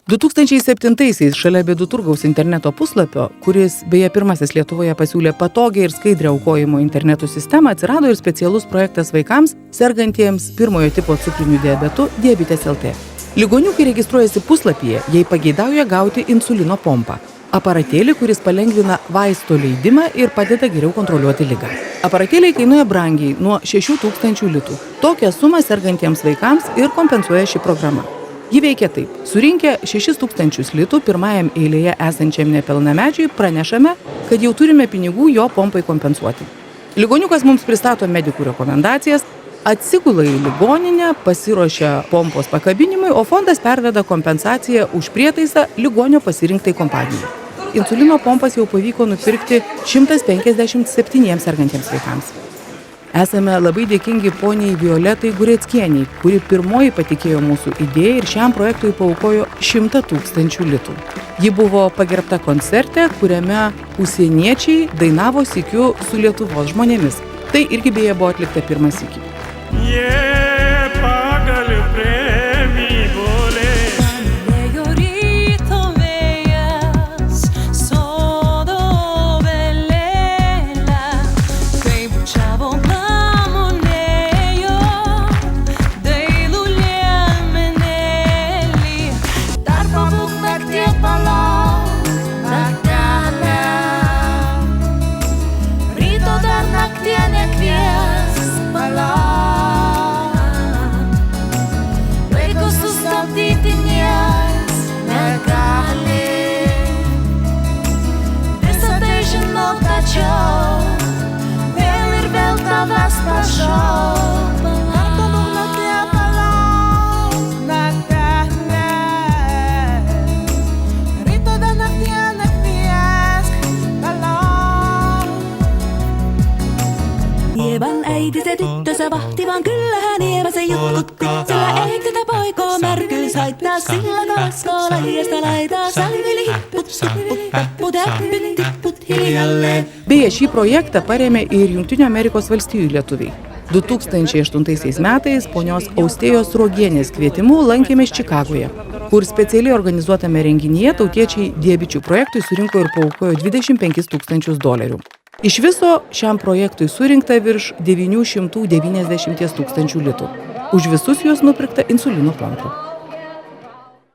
2007-aisiais šalia Bėdų turgaus interneto puslapio, kuris beje pirmasis Lietuvoje pasiūlė patogią ir skaidrią aukojimo internetų sistemą, atsirado ir specialus projektas vaikams sergantiems pirmojo tipo cukriniu diabetu Diabetes LT. Ligoniukai registruojasi puslapyje, jei pageidauja gauti insulino pompą. Aparatėlį, kuris palengvina vaisto leidimą ir padeda geriau kontroliuoti ligą. Aparatėliai kainuoja brangiai nuo 6000 litų. Tokią sumą sergantiems vaikams ir kompensuoja ši programa. Ji veikia taip. Surinkę 6000 litų pirmajam eilėje esančiam nepilnamečiui pranešame, kad jau turime pinigų jo pompai kompensuoti. Ligoniukas mums pristato medikų rekomendacijas, atsigula į ligoninę, pasiruošia pompos pakabinimui, o fondas perveda kompensaciją už prietaisą ligonio pasirinktai kompanijai. Insulino pompas jau pavyko nupirkti 157 sergantiems vaikams. Esame labai dėkingi poniai Violetai Gureckienei, kuri pirmoji patikėjo mūsų idėją ir šiam projektui paaukojo 100 000 litų. Ji buvo pagerbta koncerte, kuriame užsieniečiai dainavo sykiu su Lietuvos žmonėmis. Tai irgi beje buvo atlikta pirmą sykį. Nievan äiti se tyttönsä vahti, vaan kyllähän Nieva se jutkutti. Sillä eikö tätä poikoo märkyys haittaa, sillä kaskoo lahiasta laitaa. Salveli hipput, tipput, täppyt, tipput hiljalleen. Beje, šį projektą parėmė ir Jungtinių Amerikos valstijų lietuviai. 2008 metais ponios Austėjos Sruogienės kvietimu lankėmės Čikagoje, kur specialiai organizuotame renginyje tautiečiai Diabičių projektui surinko ir paaukojo $25 000. Iš viso šiam projektui surinkta virš 990 000 litų. Už visus juos nupirkta insulino pompų.